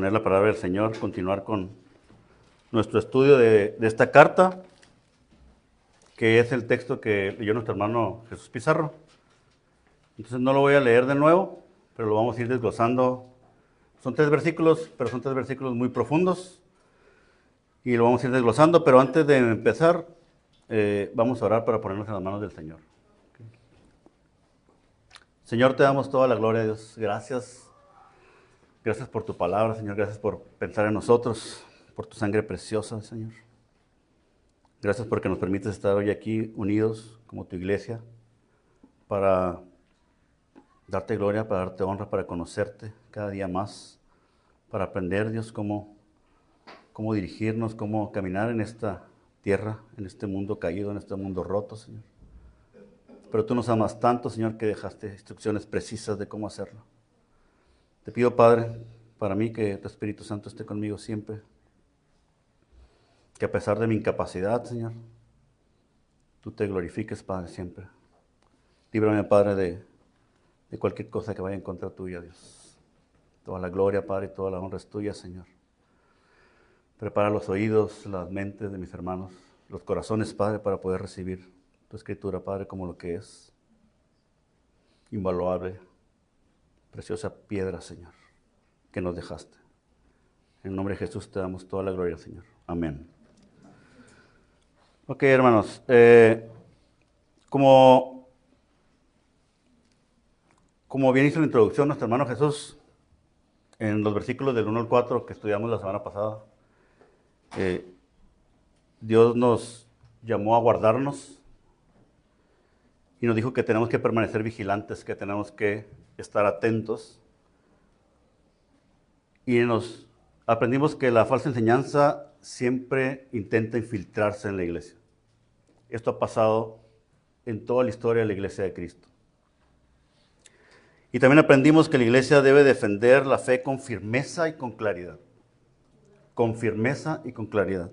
exponer la palabra del Señor, continuar con nuestro estudio de esta carta, que es el texto que leyó nuestro hermano Jesús Pizarro. Entonces no lo voy a leer de nuevo, pero lo vamos a ir desglosando. Son 3 versículos, pero son 3 versículos muy profundos y lo vamos a ir desglosando, pero antes de empezar, vamos a orar para ponernos en las manos del Señor. Okay. Señor, te damos toda la gloria, Dios. Gracias. Gracias por tu palabra, Señor. Gracias por pensar en nosotros, por tu sangre preciosa, Señor. Gracias porque nos permites estar hoy aquí unidos como tu iglesia para darte gloria, para darte honra, para conocerte cada día más, para aprender, Dios, cómo dirigirnos, cómo caminar en esta tierra, en este mundo caído, en este mundo roto, Señor. Pero tú nos amas tanto, Señor, que dejaste instrucciones precisas de cómo hacerlo. Te pido, Padre, para mí que tu Espíritu Santo esté conmigo siempre, que a pesar de mi incapacidad, Señor, tú te glorifiques, Padre, siempre. Líbrame, Padre, de cualquier cosa que vaya en contra tuya, Dios. Toda la gloria, Padre, y toda la honra es tuya, Señor. Prepara los oídos, las mentes de mis hermanos, los corazones, Padre, para poder recibir tu Escritura, Padre, como lo que es. Invaluable, preciosa piedra, Señor, que nos dejaste. En el nombre de Jesús te damos toda la gloria, Señor. Amén. Ok, hermanos, como bien hizo la introducción nuestro hermano Jesús, en los versículos del 1 al 4 que estudiamos la semana pasada, Dios nos llamó a guardarnos y nos dijo que tenemos que permanecer vigilantes, que tenemos que estar atentos. Y nos aprendimos que la falsa enseñanza siempre intenta infiltrarse en la iglesia. Esto ha pasado en toda la historia de la iglesia de Cristo. Y también aprendimos que la iglesia debe defender la fe con firmeza y con claridad. Con firmeza y con claridad.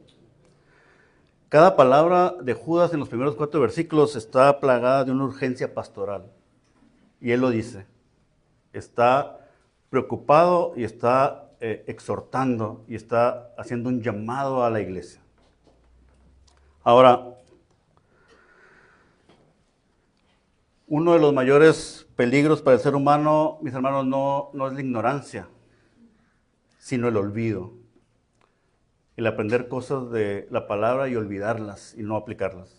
Cada palabra de Judas en los primeros 4 versículos está plagada de una urgencia pastoral. Y él lo dice. Está preocupado y está exhortando y está haciendo un llamado a la iglesia. Ahora, uno de los mayores peligros para el ser humano, mis hermanos, no es la ignorancia, sino el olvido. El aprender cosas de la palabra y olvidarlas y no aplicarlas.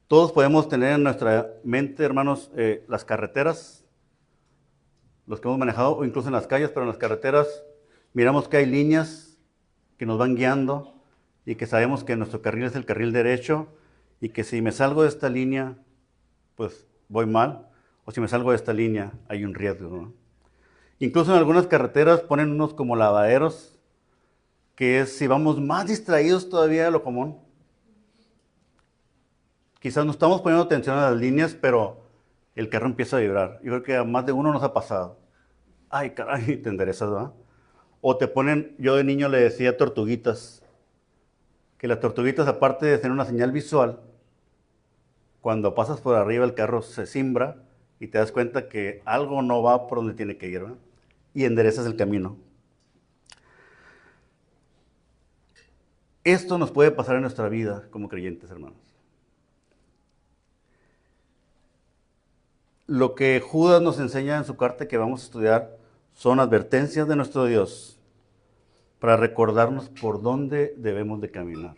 Todos podemos tener en nuestra mente, hermanos, las carreteras, los que hemos manejado, o incluso en las calles, pero en las carreteras miramos que hay líneas que nos van guiando y que sabemos que nuestro carril es el carril derecho y que si me salgo de esta línea, pues voy mal, o si me salgo de esta línea, hay un riesgo, ¿no? Incluso en algunas carreteras ponen unos como lavaderos, que es si vamos más distraídos todavía de lo común. Quizás no estamos poniendo atención a las líneas, pero el carro empieza a vibrar. Yo creo que a más de uno nos ha pasado. Ay, caray, te enderezas, ¿verdad? O te ponen, yo de niño le decía tortuguitas, que las tortuguitas, aparte de tener una señal visual, cuando pasas por arriba el carro se cimbra y te das cuenta que algo no va por donde tiene que ir, ¿verdad? Y enderezas el camino. Esto nos puede pasar en nuestra vida como creyentes, hermanos. Lo que Judas nos enseña en su carta que vamos a estudiar son advertencias de nuestro Dios para recordarnos por dónde debemos de caminar.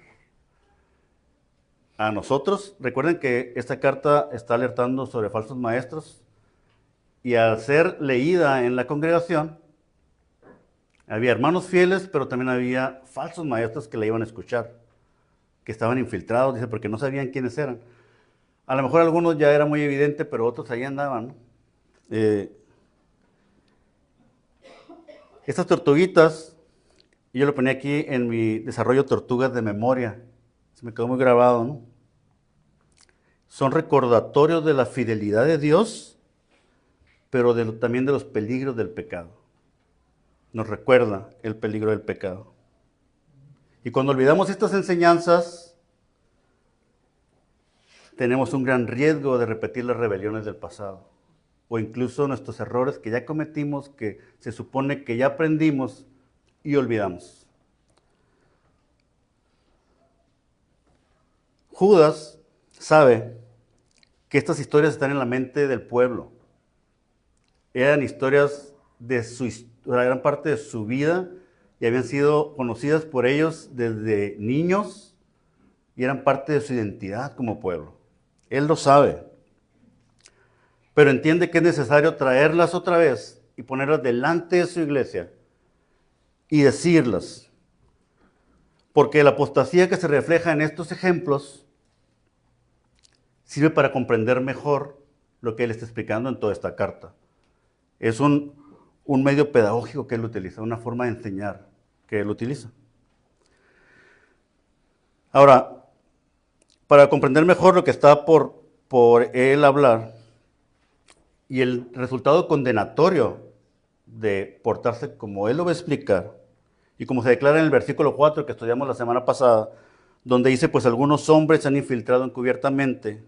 A nosotros, recuerden que esta carta está alertando sobre falsos maestros y al ser leída en la congregación, había hermanos fieles, pero también había falsos maestros que la iban a escuchar, que estaban infiltrados, dice, porque no sabían quiénes eran. A lo mejor algunos ya era muy evidente, pero otros ahí andaban, ¿no? Estas tortuguitas, yo lo ponía aquí en mi desarrollo tortugas de memoria, se me quedó muy grabado, ¿no? Son recordatorios de la fidelidad de Dios, pero también de los peligros del pecado. Nos recuerda el peligro del pecado. Y cuando olvidamos estas enseñanzas, tenemos un gran riesgo de repetir las rebeliones del pasado. o incluso nuestros errores que ya cometimos, que se supone que ya aprendimos y olvidamos. Judas sabe que estas historias están en la mente del pueblo. Eran historias de eran parte de su vida y habían sido conocidas por ellos desde niños y eran parte de su identidad como pueblo. Él lo sabe, pero entiende que es necesario traerlas otra vez y ponerlas delante de su iglesia y decirlas, porque la apostasía que se refleja en estos ejemplos sirve para comprender mejor lo que él está explicando en toda esta carta. Es un medio pedagógico que él utiliza, una forma de enseñar que él utiliza. Ahora, para comprender mejor lo que está por él hablar y el resultado condenatorio de portarse como él lo va a explicar, y como se declara en el versículo 4 que estudiamos la semana pasada, donde dice, pues algunos hombres se han infiltrado encubiertamente,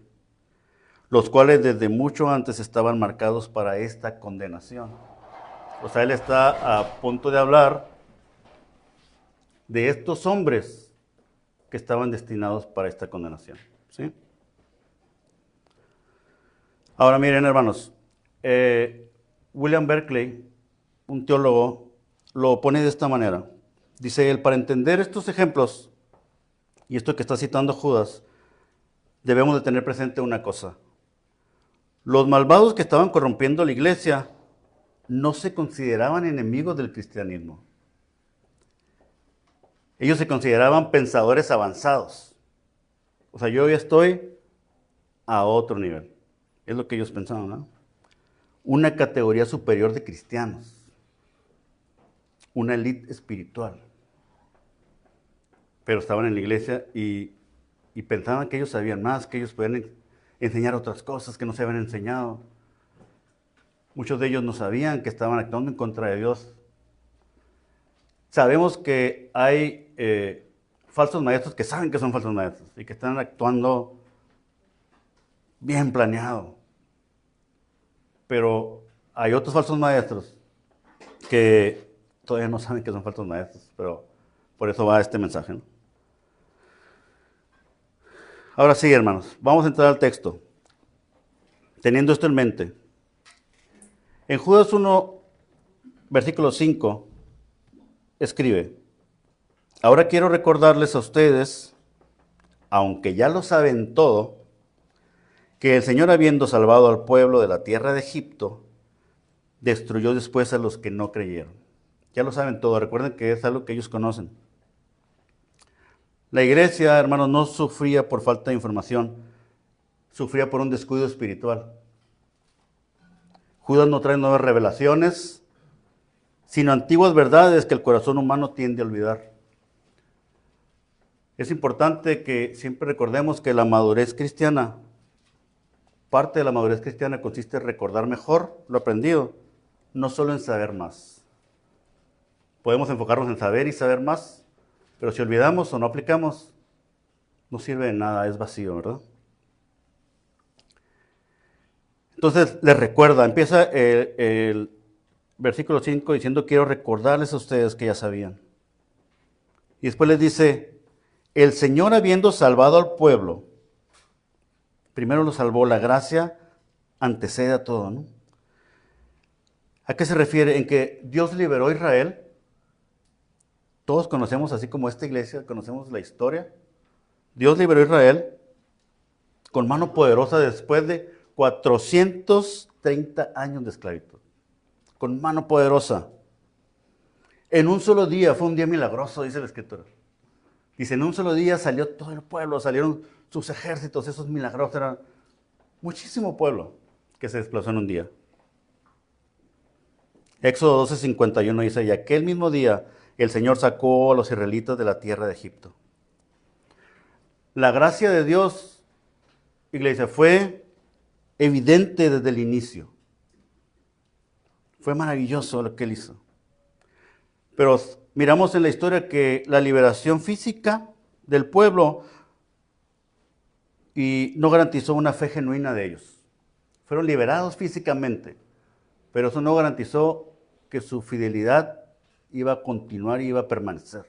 los cuales desde mucho antes estaban marcados para esta condenación. O sea, él está a punto de hablar de estos hombres que estaban destinados para esta condenación. ¿Sí? Ahora miren, hermanos, William Berkeley, un teólogo, lo pone de esta manera. Dice él, para entender estos ejemplos, y esto que está citando Judas, debemos de tener presente una cosa. Los malvados que estaban corrompiendo la iglesia no se consideraban enemigos del cristianismo. Ellos se consideraban pensadores avanzados. O sea, yo ya estoy a otro nivel. Es lo que ellos pensaban, ¿no? Una categoría superior de cristianos. Una élite espiritual. Pero estaban en la iglesia y pensaban que ellos sabían más, que ellos podían enseñar otras cosas que no se habían enseñado. Muchos de ellos no sabían que estaban actuando en contra de Dios. Sabemos que hay falsos maestros que saben que son falsos maestros y que están actuando bien planeado. Pero hay otros falsos maestros que todavía no saben que son falsos maestros, pero por eso va este mensaje, ¿no? Ahora sí, hermanos, vamos a entrar al texto, teniendo esto en mente. En Judas 1, versículo 5, escribe, ahora quiero recordarles a ustedes, aunque ya lo saben todo, que el Señor, habiendo salvado al pueblo de la tierra de Egipto, destruyó después a los que no creyeron. Ya lo saben todo, recuerden que es algo que ellos conocen. La iglesia, hermanos, no sufría por falta de información, sufría por un descuido espiritual. Judas no trae nuevas revelaciones, sino antiguas verdades que el corazón humano tiende a olvidar. Es importante que siempre recordemos que la madurez cristiana, parte de la madurez cristiana consiste en recordar mejor lo aprendido, no solo en saber más. Podemos enfocarnos en saber y saber más, pero si olvidamos o no aplicamos, no sirve de nada, es vacío, ¿verdad? Entonces les recuerda, empieza el versículo 5 diciendo, quiero recordarles a ustedes que ya sabían. Y después les dice, el Señor habiendo salvado al pueblo, primero lo salvó, la gracia antecede a todo, ¿no? ¿A qué se refiere? En que Dios liberó a Israel. Todos conocemos, así como esta iglesia, conocemos la historia. Dios liberó a Israel con mano poderosa después de 430 años de esclavitud. Con mano poderosa. En un solo día, fue un día milagroso, dice la Escritura. Dice, en un solo día salió todo el pueblo, salieron sus ejércitos, esos milagrosos, era muchísimo pueblo que se desplazó en un día. Éxodo 12:51 dice, y aquel mismo día el Señor sacó a los israelitas de la tierra de Egipto. La gracia de Dios, iglesia, fue evidente desde el inicio. Fue maravilloso lo que Él hizo. Pero miramos en la historia que la liberación física del pueblo y no garantizó una fe genuina de ellos. fueron liberados físicamente, pero eso no garantizó que su fidelidad iba a continuar y iba a permanecer.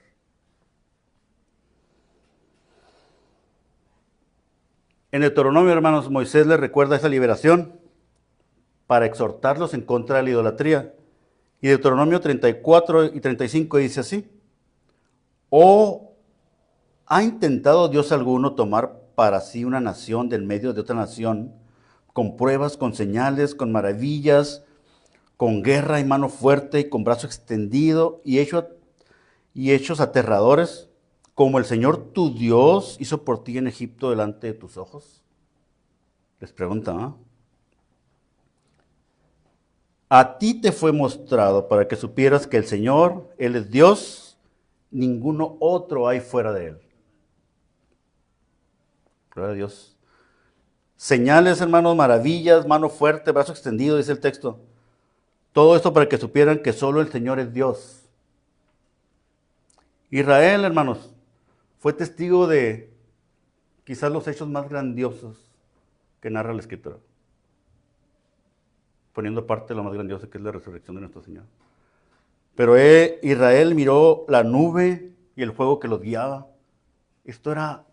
En Deuteronomio, hermanos, Moisés les recuerda esa liberación para exhortarlos en contra de la idolatría. Y Deuteronomio 34 y 35 dice así: ¿O ha intentado Dios alguno tomar para sí una nación del medio de otra nación, con pruebas, con señales, con maravillas, con guerra y mano fuerte y con brazo extendido y hechos aterradores, como el Señor tu Dios hizo por ti en Egipto delante de tus ojos? Les pregunta, ¿no? A ti te fue mostrado para que supieras que el Señor, Él es Dios, ninguno otro hay fuera de Él. Gloria a Dios. Señales, hermanos, maravillas, mano fuerte, brazo extendido, dice el texto. Todo esto para que supieran que solo el Señor es Dios. Israel, hermanos, fue testigo de quizás los hechos más grandiosos que narra la Escritura, poniendo aparte lo más grandioso que es la resurrección de nuestro Señor. Pero Israel miró la nube y el fuego que los guiaba. Esto era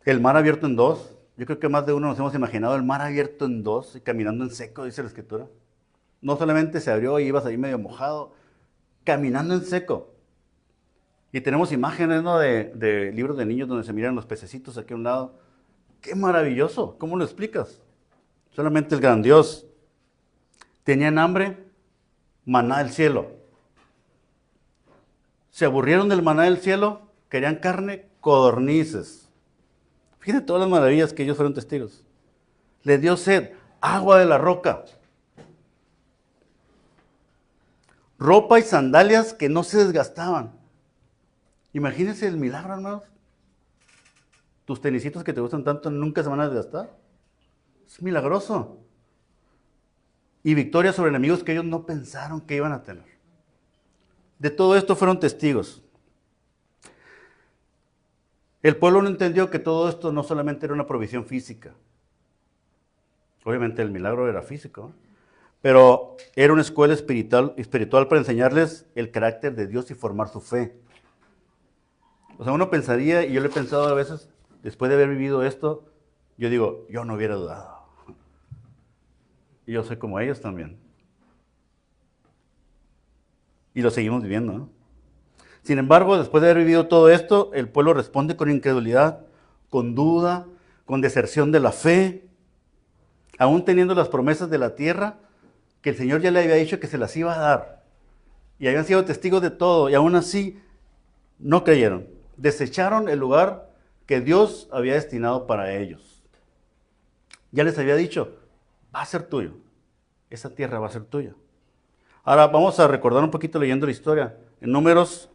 el mar abierto en dos. Yo creo que más de uno nos hemos imaginado el mar abierto en dos y caminando en seco, dice la Escritura. No solamente se abrió y ibas ahí medio mojado, caminando en seco. Y tenemos imágenes, ¿no?, de libros de niños donde se miran los pececitos aquí a un lado. ¡Qué maravilloso! ¿Cómo lo explicas? Solamente el gran Dios. Tenían hambre, maná del cielo. Se aburrieron del maná del cielo, querían carne, codornices. Fíjense todas las maravillas que ellos fueron testigos. Les dio sed, agua de la roca. Ropa y sandalias que no se desgastaban. Imagínense el milagro, hermanos. Tus tenisitos que te gustan tanto nunca se van a desgastar. Es milagroso. Y victoria sobre enemigos que ellos no pensaron que iban a tener. De todo esto fueron testigos. El pueblo no entendió que todo esto no solamente era una provisión física. Obviamente el milagro era físico, pero era una escuela espiritual para enseñarles el carácter de Dios y formar su fe. O sea, uno pensaría, y yo lo he pensado a veces, después de haber vivido esto, yo digo, yo no hubiera dudado. Y yo soy como ellos también. Y lo seguimos viviendo, ¿no? Sin embargo, después de haber vivido todo esto, el pueblo responde con incredulidad, con duda, con deserción de la fe, aún teniendo las promesas de la tierra, que el Señor ya le había dicho que se las iba a dar. Y habían sido testigos de todo, y aún así no creyeron. Desecharon el lugar que Dios había destinado para ellos. Ya les había dicho, va a ser tuyo. Esa tierra va a ser tuya. Ahora vamos a recordar un poquito leyendo la historia. En Números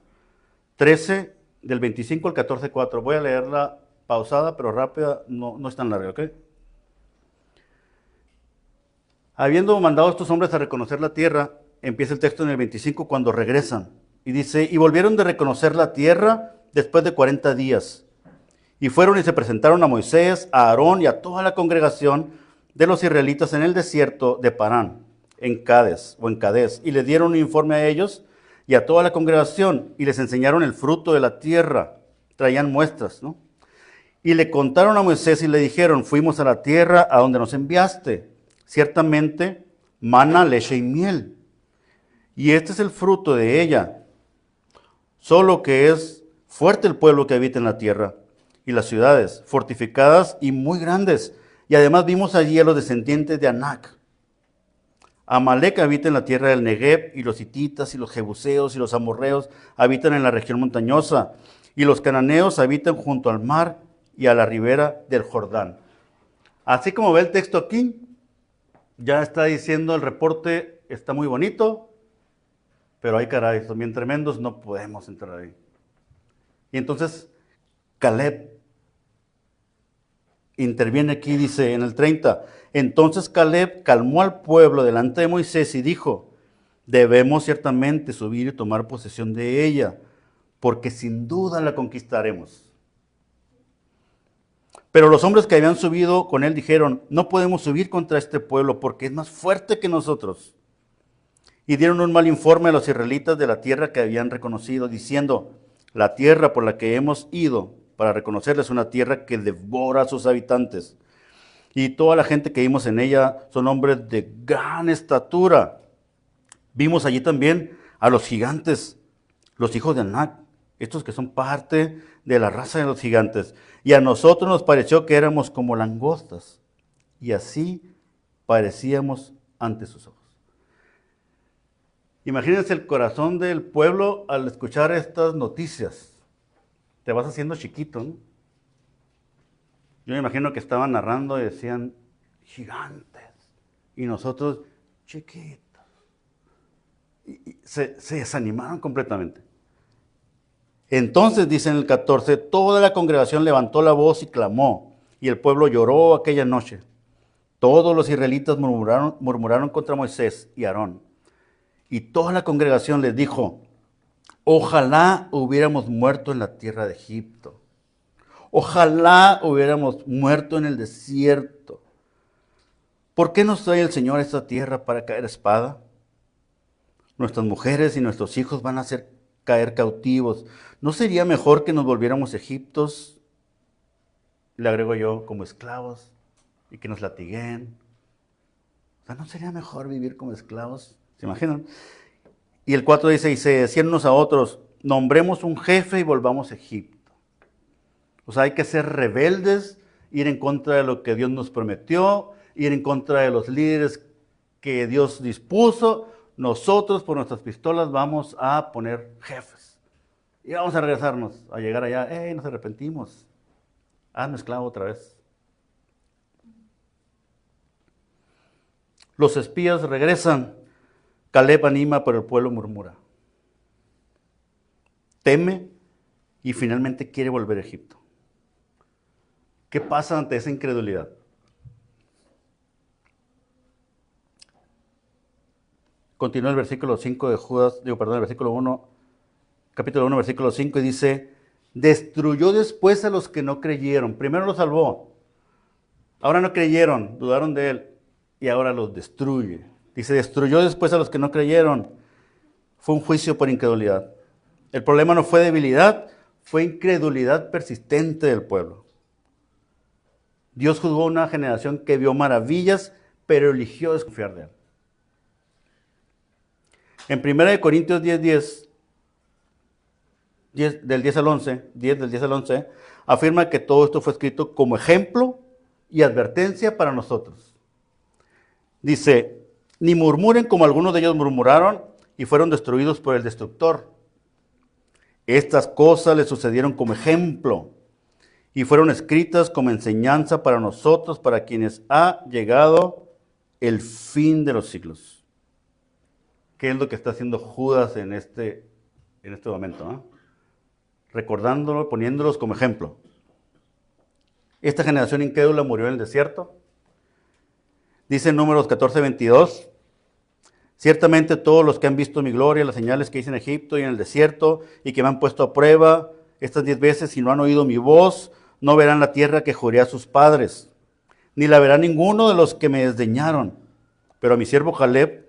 13, del 25 al 14:4. Voy a leerla pausada, pero rápida, no es tan larga, ¿ok? Habiendo mandado a estos hombres a reconocer la tierra, empieza el texto en el 25 cuando regresan. Y dice, y volvieron de reconocer la tierra después de 40 días. Y fueron y se presentaron a Moisés, a Aarón y a toda la congregación de los israelitas en el desierto de Parán, en Cades, y le dieron un informe a ellos y a toda la congregación, y les enseñaron el fruto de la tierra. Traían muestras, ¿no? Y le contaron a Moisés y le dijeron, fuimos a la tierra a donde nos enviaste. Ciertamente, mana, leche y miel. Y este es el fruto de ella. Solo que es fuerte el pueblo que habita en la tierra, y las ciudades, fortificadas y muy grandes. Y además vimos allí a los descendientes de Anac. Amalek habita en la tierra del Negev, y los hititas, y los jebuseos, y los amorreos habitan en la región montañosa, y los cananeos habitan junto al mar y a la ribera del Jordán. Así como ve el texto aquí, ya está diciendo el reporte, está muy bonito, pero hay caray, son bien tremendos, no podemos entrar ahí. Y entonces Caleb interviene aquí, dice en el 30, entonces Caleb calmó al pueblo delante de Moisés y dijo, debemos ciertamente subir y tomar posesión de ella, porque sin duda la conquistaremos. Pero los hombres que habían subido con él dijeron, no podemos subir contra este pueblo porque es más fuerte que nosotros. Y dieron un mal informe a los israelitas de la tierra que habían reconocido, diciendo, la tierra por la que hemos ido para reconocerla es una tierra que devora a sus habitantes. Y toda la gente que vimos en ella son hombres de gran estatura. Vimos allí también a los gigantes, los hijos de Anac, estos que son parte de la raza de los gigantes. Y a nosotros nos pareció que éramos como langostas, y así parecíamos ante sus ojos. Imagínense el corazón del pueblo al escuchar estas noticias. Te vas haciendo chiquito, ¿no? Yo me imagino que estaban narrando y decían, gigantes, y nosotros, chiquitos. Y se desanimaron completamente. Entonces, dice en el 14, toda la congregación levantó la voz y clamó, y el pueblo lloró aquella noche. Todos los israelitas murmuraron contra Moisés y Aarón. Y toda la congregación les dijo, ojalá hubiéramos muerto en la tierra de Egipto. Ojalá hubiéramos muerto en el desierto. ¿Por qué nos trae el Señor a esta tierra para caer a espada? Nuestras mujeres y nuestros hijos van a caer cautivos. ¿No sería mejor que nos volviéramos egipcios? Le agrego yo, como esclavos, y que nos latiguen. O sea, ¿no sería mejor vivir como esclavos? ¿Se imaginan? Y el 4 dice, y se decían unos a otros, nombremos un jefe y volvamos a Egipto. O sea, hay que ser rebeldes, ir en contra de lo que Dios nos prometió, ir en contra de los líderes que Dios dispuso. Nosotros por nuestras pistolas vamos a poner jefes. Y vamos a regresarnos, a llegar allá. Nos arrepentimos. Hazme esclavo otra vez. Los espías regresan. Caleb anima, pero el pueblo murmura. Teme y finalmente quiere volver a Egipto. ¿Qué pasa ante esa incredulidad? Continúa el versículo 5 de el versículo 1, capítulo 1, versículo 5, y dice, destruyó después a los que no creyeron. Primero los salvó, ahora no creyeron, dudaron de él, y ahora los destruye. Dice, destruyó después a los que no creyeron. Fue un juicio por incredulidad. El problema no fue debilidad, fue incredulidad persistente del pueblo. Dios juzgó a una generación que vio maravillas, pero eligió desconfiar de él. En 1 Corintios 10, del 10 al 11, afirma que todo esto fue escrito como ejemplo y advertencia para nosotros. Dice, ni murmuren como algunos de ellos murmuraron y fueron destruidos por el destructor. Estas cosas les sucedieron como ejemplo y fueron escritas como enseñanza para nosotros, para quienes ha llegado el fin de los siglos. ¿Qué es lo que está haciendo Judas en este momento? Recordándolo, poniéndolos como ejemplo. Esta generación incrédula murió en el desierto. Dice en Números 14:22, ciertamente todos los que han visto mi gloria, las señales que hice en Egipto y en el desierto, y que me han puesto a prueba estas 10 veces y no han oído mi voz, no verán la tierra que juré a sus padres, ni la verá ninguno de los que me desdeñaron. Pero a mi siervo Caleb,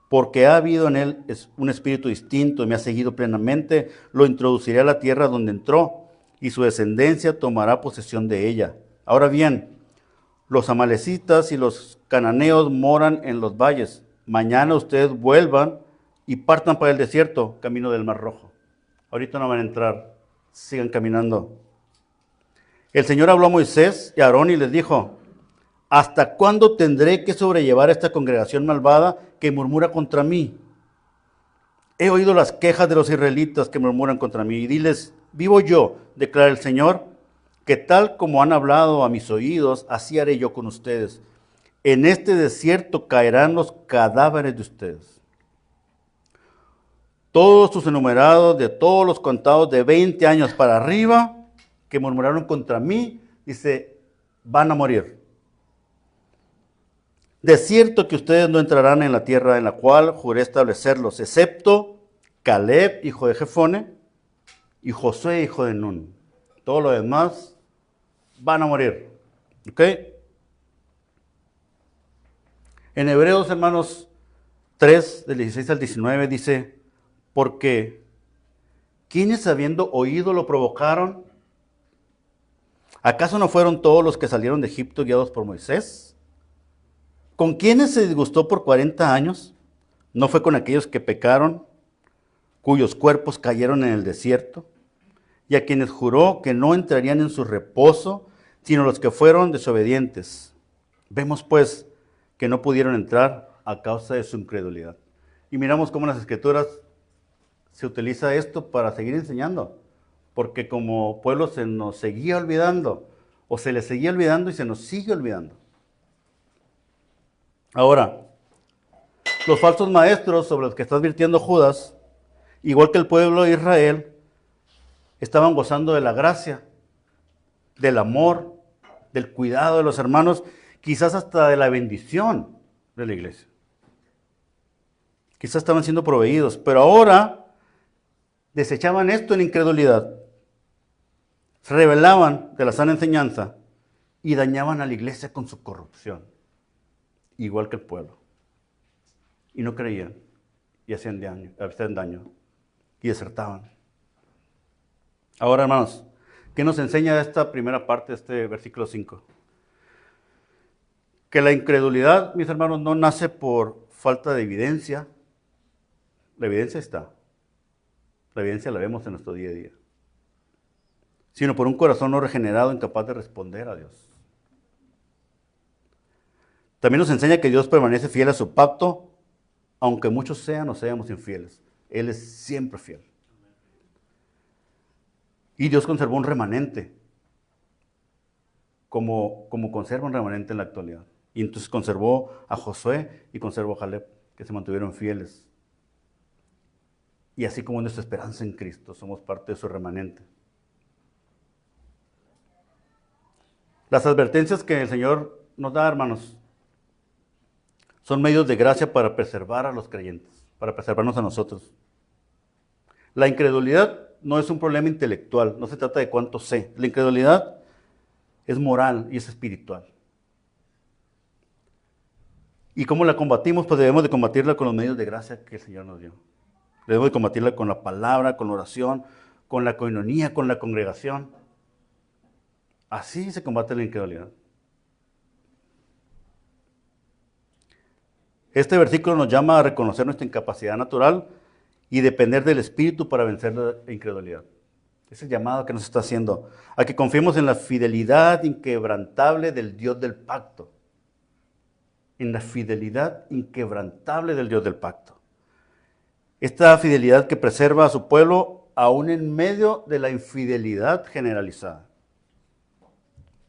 porque ha habido en él un espíritu distinto y me ha seguido plenamente, lo introduciré a la tierra donde entró, y su descendencia tomará posesión de ella. Ahora bien, los amalecitas y los cananeos moran en los valles. Mañana ustedes vuelvan y partan para el desierto, camino del Mar Rojo. Ahorita no van a entrar, sigan caminando. El Señor habló a Moisés y a Aarón y les dijo, ¿hasta cuándo tendré que sobrellevar a esta congregación malvada que murmura contra mí? He oído las quejas de los israelitas que murmuran contra mí, y diles, vivo yo, declara el Señor, que tal como han hablado a mis oídos, así haré yo con ustedes. En este desierto caerán los cadáveres de ustedes. Todos sus enumerados, de todos los contados de 20 años para arriba, que murmuraron contra mí, dice, van a morir. De cierto que ustedes no entrarán en la tierra en la cual juré establecerlos, excepto Caleb, hijo de Jefone, y Josué, hijo de Nun. Todo lo demás van a morir. ¿Ok? En Hebreos, hermanos, 3, del 16 al 19, dice, porque ¿quiénes habiendo oído lo provocaron? ¿Acaso no fueron todos los que salieron de Egipto guiados por Moisés? ¿Con quiénes se disgustó por 40 años? ¿No fue con aquellos que pecaron, cuyos cuerpos cayeron en el desierto? Y a quienes juró que no entrarían en su reposo, sino los que fueron desobedientes. Vemos pues que no pudieron entrar a causa de su incredulidad. Y miramos cómo en las Escrituras se utiliza esto para seguir enseñando, porque como pueblo se nos seguía olvidando, o se les seguía olvidando y se nos sigue olvidando. Ahora, los falsos maestros sobre los que está advirtiendo Judas, igual que el pueblo de Israel, estaban gozando de la gracia, del amor, del cuidado de los hermanos, quizás hasta de la bendición de la iglesia. Quizás estaban siendo proveídos, pero ahora desechaban esto en incredulidad, se rebelaban de la sana enseñanza y dañaban a la iglesia con su corrupción, igual que el pueblo. Y no creían, y hacían daño, y desertaban. Ahora, hermanos, ¿qué nos enseña esta primera parte de este versículo 5? Que la incredulidad, mis hermanos, no nace por falta de evidencia. La evidencia está. La evidencia la vemos en nuestro día a día. Sino por un corazón no regenerado, incapaz de responder a Dios. También nos enseña que Dios permanece fiel a su pacto, aunque muchos sean o seamos infieles. Él es siempre fiel. Y Dios conservó un remanente, como conserva un remanente en la actualidad. Y entonces conservó a Josué y conservó a Caleb, que se mantuvieron fieles. Y así como nuestra esperanza en Cristo, somos parte de su remanente. Las advertencias que el Señor nos da, hermanos, son medios de gracia para preservar a los creyentes, para preservarnos a nosotros. La incredulidad no es un problema intelectual, no se trata de cuánto sé. La incredulidad es moral y es espiritual. ¿Y cómo la combatimos? Pues debemos de combatirla con los medios de gracia que el Señor nos dio. Debemos de combatirla con la palabra, con la oración, con la coinonía, con la congregación. Así se combate la incredulidad. Este versículo nos llama a reconocer nuestra incapacidad natural y depender del Espíritu para vencer la incredulidad. Es el llamado que nos está haciendo, a que confiemos en la fidelidad inquebrantable del Dios del pacto. En la fidelidad inquebrantable del Dios del pacto. Esta fidelidad que preserva a su pueblo aún en medio de la infidelidad generalizada.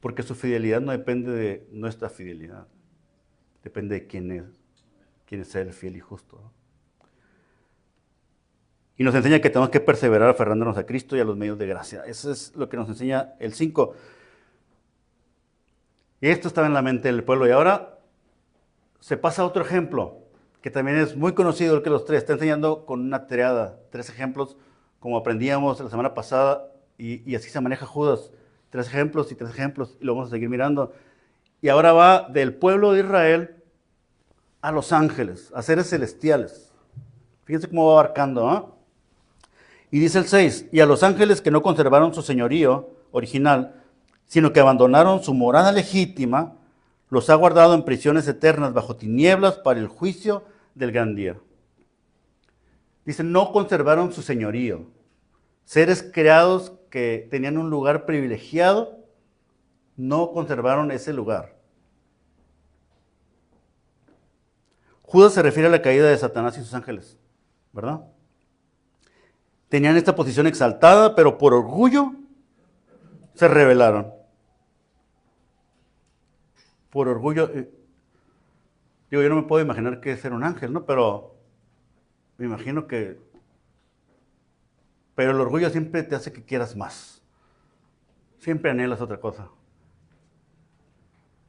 Porque su fidelidad no depende de nuestra fidelidad, depende de quién es el fiel y justo. Y nos enseña que tenemos que perseverar aferrándonos a Cristo y a los medios de gracia. Eso es lo que nos enseña el 5. Y esto estaba en la mente del pueblo. Y ahora se pasa a otro ejemplo, que también es muy conocido, el que los tres. Está enseñando con una triada, 3 ejemplos, como aprendíamos la semana pasada, y así se maneja Judas. 3 ejemplos y 3 ejemplos, y lo vamos a seguir mirando. Y ahora va del pueblo de Israel a los ángeles, a seres celestiales. Fíjense cómo va abarcando, ¿no? Y dice el 6, y a los ángeles que no conservaron su señorío original, sino que abandonaron su morada legítima, los ha guardado en prisiones eternas bajo tinieblas para el juicio del gran día. Dice, no conservaron su señorío. Seres creados que tenían un lugar privilegiado, no conservaron ese lugar. Judas se refiere a la caída de Satanás y sus ángeles, ¿verdad? Tenían esta posición exaltada, pero por orgullo se rebelaron. Por orgullo, digo, yo no me puedo imaginar qué es ser un ángel, ¿no? Pero me imagino que... Pero el orgullo siempre te hace que quieras más. Siempre anhelas otra cosa.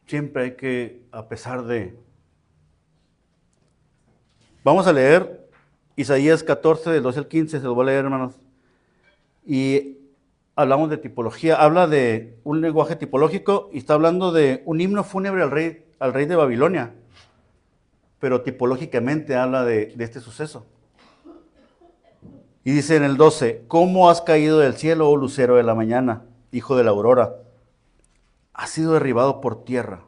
Siempre hay que, a pesar de... Vamos a leer Isaías 14, del 12 al 15, se los voy a leer, hermanos. Y hablamos de tipología, habla de un lenguaje tipológico y está hablando de un himno fúnebre al rey de Babilonia, pero tipológicamente habla de este suceso. Y dice en el 12, ¿cómo has caído del cielo, oh lucero de la mañana, hijo de la aurora? Has sido derribado por tierra.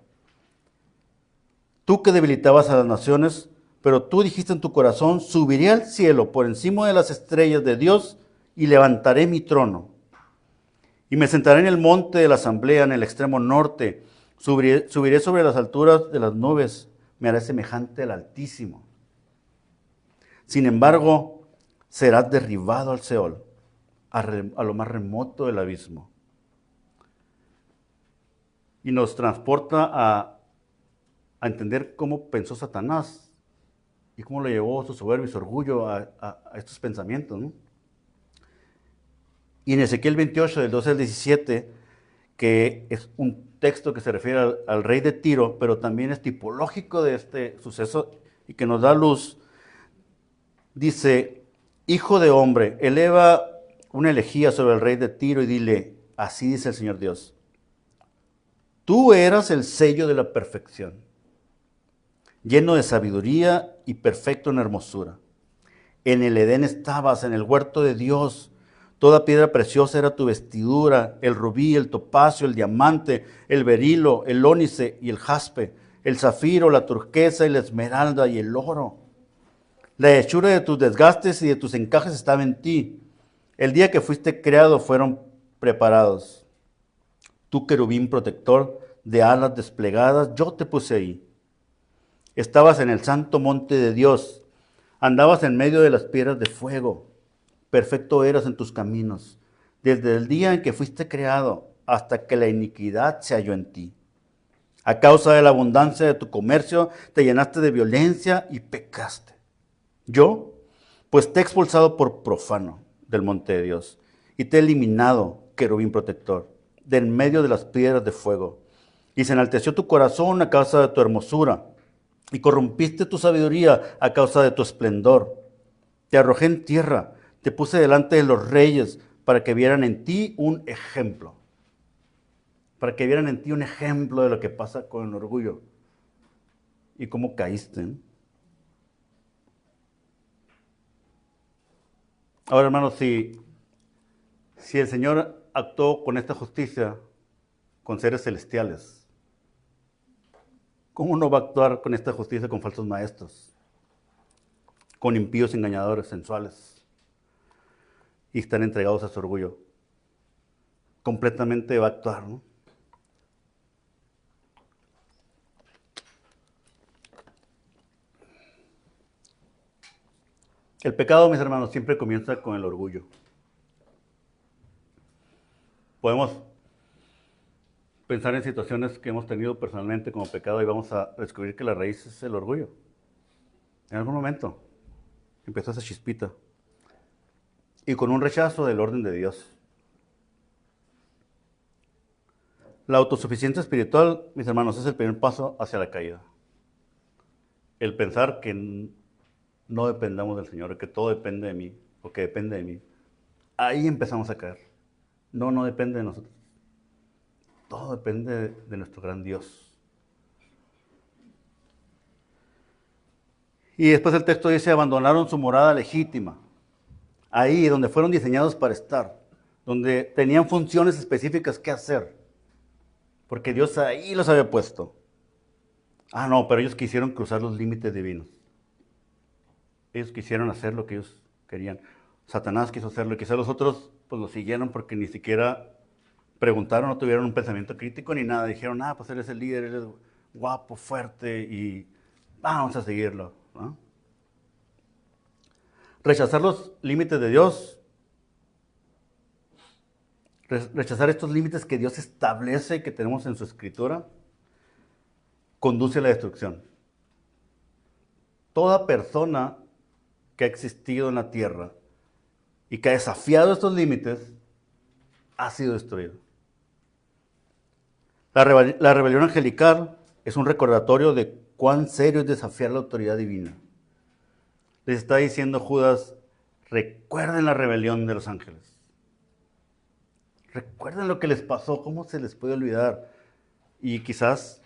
Tú que debilitabas a las naciones, pero tú dijiste en tu corazón, subiré al cielo por encima de las estrellas de Dios y levantaré mi trono. Y me sentaré en el monte de la asamblea, en el extremo norte. Subiré sobre las alturas de las nubes, me haré semejante al Altísimo. Sin embargo, serás derribado al Seol, a lo más remoto del abismo. Y nos transporta a entender cómo pensó Satanás y cómo lo llevó su soberbia y su orgullo a estos pensamientos, ¿no? Y en Ezequiel 28, del 12 al 17, que es un texto que se refiere al rey de Tiro, pero también es tipológico de este suceso y que nos da luz, dice, hijo de hombre, eleva una elegía sobre el rey de Tiro y dile, así dice el Señor Dios, tú eras el sello de la perfección, lleno de sabiduría y perfecto en hermosura. En el Edén estabas, en el huerto de Dios. Toda piedra preciosa era tu vestidura, el rubí, el topacio, el diamante, el berilo, el ónice y el jaspe, el zafiro, la turquesa y la esmeralda y el oro. La hechura de tus desgastes y de tus encajes estaba en ti. El día que fuiste creado fueron preparados. Tú, querubín protector de alas desplegadas, yo te puse ahí. Estabas en el santo monte de Dios, andabas en medio de las piedras de fuego. Perfecto eras en tus caminos, desde el día en que fuiste creado hasta que la iniquidad se halló en ti. A causa de la abundancia de tu comercio, te llenaste de violencia y pecaste. Yo, pues te he expulsado por profano del monte de Dios y te he eliminado, querubín protector, de en medio de las piedras de fuego. Y se enalteció tu corazón a causa de tu hermosura y corrompiste tu sabiduría a causa de tu esplendor. Te arrojé en tierra, te puse delante de los reyes para que vieran en ti un ejemplo. Para que vieran en ti un ejemplo de lo que pasa con el orgullo y cómo caíste, ¿no? Ahora, hermanos, si el Señor actuó con esta justicia con seres celestiales, ¿cómo no va a actuar con esta justicia con falsos maestros, con impíos engañadores sensuales? Y están entregados a su orgullo. Completamente va a actuar, ¿no? El pecado, mis hermanos, siempre comienza con el orgullo. Podemos pensar en situaciones que hemos tenido personalmente como pecado y vamos a descubrir que la raíz es el orgullo. En algún momento empezó esa chispita. Y con un rechazo del orden de Dios. La autosuficiencia espiritual, mis hermanos, es el primer paso hacia la caída. El pensar que no dependamos del Señor, que todo depende de mí, o que depende de mí. Ahí empezamos a caer. No depende de nosotros. Todo depende de nuestro gran Dios. Y después el texto dice, abandonaron su morada legítima. Ahí donde fueron diseñados para estar, donde tenían funciones específicas que hacer, porque Dios ahí los había puesto. Ah, no, pero ellos quisieron cruzar los límites divinos. Ellos quisieron hacer lo que ellos querían. Satanás quiso hacerlo y quizás los otros pues lo siguieron porque ni siquiera preguntaron, no tuvieron un pensamiento crítico ni nada. Dijeron, pues él es el líder, él es guapo, fuerte y vamos a seguirlo, ¿no? Rechazar los límites de Dios, rechazar estos límites que Dios establece y que tenemos en su escritura, conduce a la destrucción. Toda persona que ha existido en la tierra y que ha desafiado estos límites ha sido destruido. La rebelión angelical es un recordatorio de cuán serio es desafiar la autoridad divina. Les está diciendo Judas, recuerden la rebelión de los ángeles. Recuerden lo que les pasó, ¿cómo se les puede olvidar? Y quizás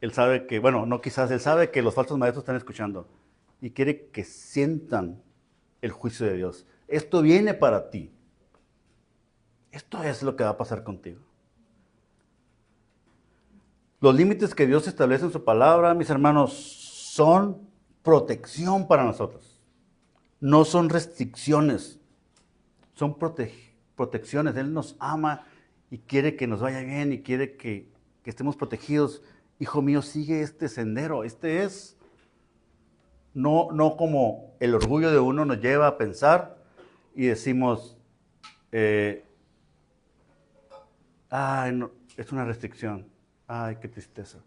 Él sabe que, bueno, no quizás, Él sabe que los falsos maestros están escuchando y quiere que sientan el juicio de Dios. Esto viene para ti. Esto es lo que va a pasar contigo. Los límites que Dios establece en su palabra, mis hermanos, son protección para nosotros. No son restricciones, son protecciones. Él nos ama y quiere que nos vaya bien y quiere que estemos protegidos. Hijo mío, sigue este sendero. Este es, no como el orgullo de uno nos lleva a pensar y decimos, ay, no, es una restricción. Ay, qué tristeza.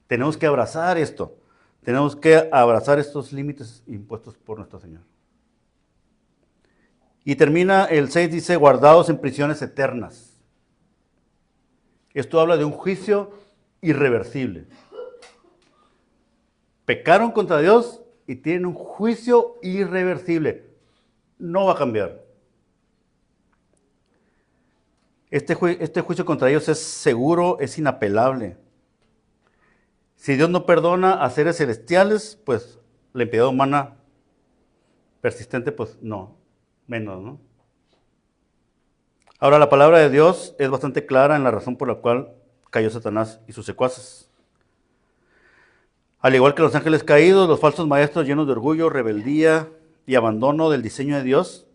Tenemos que abrazar esto. Tenemos que abrazar estos límites impuestos por nuestro Señor. Y termina el 6, dice, guardados en prisiones eternas. Esto habla de un juicio irreversible. Pecaron contra Dios y tienen un juicio irreversible. No va a cambiar. Este juicio contra ellos es seguro, es inapelable. Si Dios no perdona a seres celestiales, pues la impiedad humana persistente, pues no, menos, ¿no? Ahora, la palabra de Dios es bastante clara en la razón por la cual cayó Satanás y sus secuaces. Al igual que los ángeles caídos, los falsos maestros llenos de orgullo, rebeldía y abandono del diseño de Dios,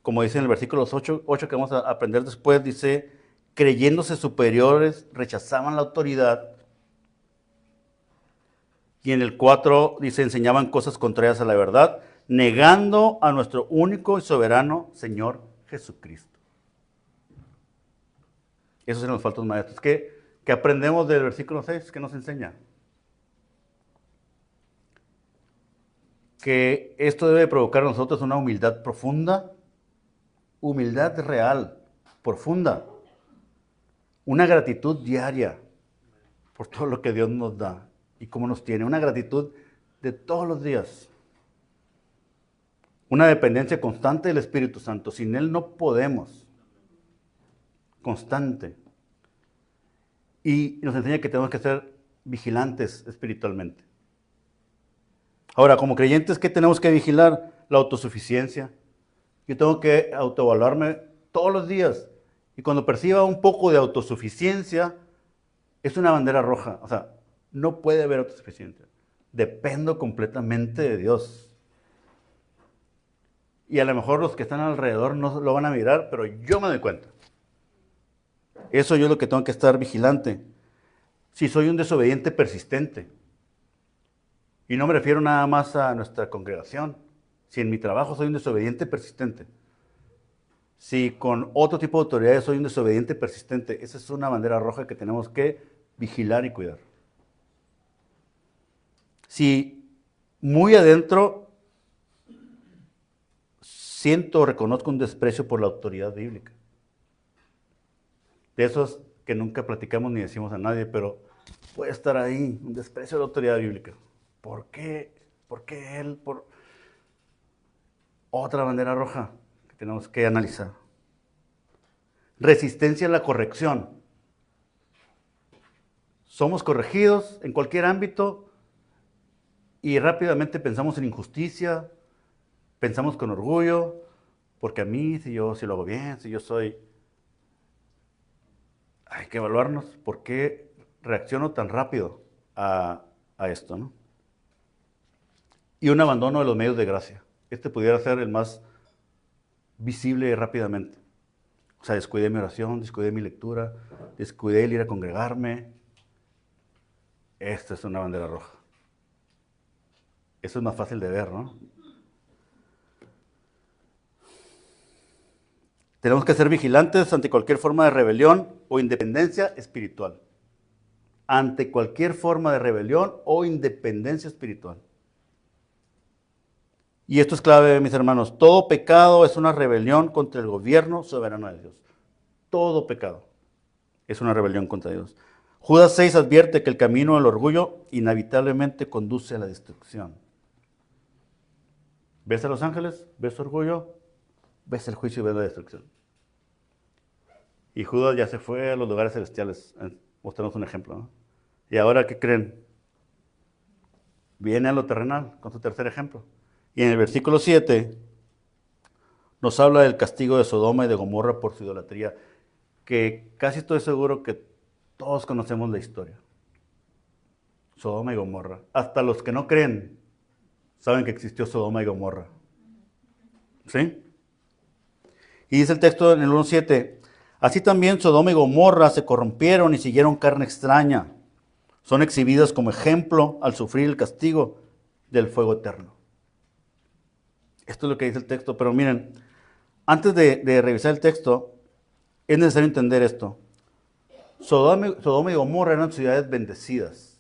como dice en el versículo 8 que vamos a aprender después, dice, creyéndose superiores, rechazaban la autoridad. Y en el 4 dice, enseñaban cosas contrarias a la verdad, negando a nuestro único y soberano Señor Jesucristo. Esos eran los falsos maestros. ¿Qué aprendemos del versículo 6? ¿Qué nos enseña? Que esto debe provocar en nosotros una humildad profunda, humildad real, profunda, una gratitud diaria por todo lo que Dios nos da y cómo nos tiene, una gratitud de todos los días, una dependencia constante del Espíritu Santo. Sin Él no podemos, constante. Y nos enseña que tenemos que ser vigilantes espiritualmente. Ahora, como creyentes, ¿qué tenemos que vigilar? La autosuficiencia. Yo tengo que autoevaluarme todos los días. Y cuando perciba un poco de autosuficiencia, es una bandera roja. O sea, no puede haber autosuficiencia. Dependo completamente de Dios. Y a lo mejor los que están alrededor no lo van a mirar, pero yo me doy cuenta. Eso yo es lo que tengo que estar vigilante. Si soy un desobediente persistente, y no me refiero nada más a nuestra congregación, si en mi trabajo soy un desobediente persistente, si con otro tipo de autoridades soy un desobediente persistente, esa es una bandera roja que tenemos que vigilar y cuidar. Si muy adentro siento o reconozco un desprecio por la autoridad bíblica, de esos que nunca platicamos ni decimos a nadie, pero puede estar ahí, un desprecio de la autoridad bíblica. ¿Por qué? ¿Por qué él? Por otra bandera roja que tenemos que analizar. Resistencia a la corrección. Somos corregidos en cualquier ámbito y rápidamente pensamos en injusticia, pensamos con orgullo, porque a mí, si lo hago bien, si yo soy... Hay que evaluarnos por qué reacciono tan rápido a esto, ¿no? Y un abandono de los medios de gracia. Este pudiera ser el más visible rápidamente. O sea, descuidé mi oración, descuidé mi lectura, descuidé el ir a congregarme. Esta es una bandera roja. Eso es más fácil de ver, ¿no? Tenemos que ser vigilantes ante cualquier forma de rebelión o independencia espiritual. Ante cualquier forma de rebelión o independencia espiritual. Y esto es clave, mis hermanos. Todo pecado es una rebelión contra el gobierno soberano de Dios. Todo pecado es una rebelión contra Dios. Judas 6 advierte que el camino del orgullo inevitablemente conduce a la destrucción. ¿Ves a los ángeles? ¿Ves orgullo? ¿Ves el juicio y ves la destrucción? Y Judas ya se fue a los lugares celestiales. Mostrarnos un ejemplo, ¿no? Y ahora, ¿qué creen? Viene a lo terrenal con su tercer ejemplo. Y en el versículo 7 nos habla del castigo de Sodoma y de Gomorra por su idolatría, que casi estoy seguro que todos conocemos la historia. Sodoma y Gomorra. Hasta los que no creen saben que existió Sodoma y Gomorra. ¿Sí? Y dice el texto en el 1:7, así también Sodoma y Gomorra se corrompieron y siguieron carne extraña. Son exhibidas como ejemplo al sufrir el castigo del fuego eterno. Esto es lo que dice el texto, pero miren, antes de revisar el texto, es necesario entender esto. Sodoma y Gomorra eran ciudades bendecidas.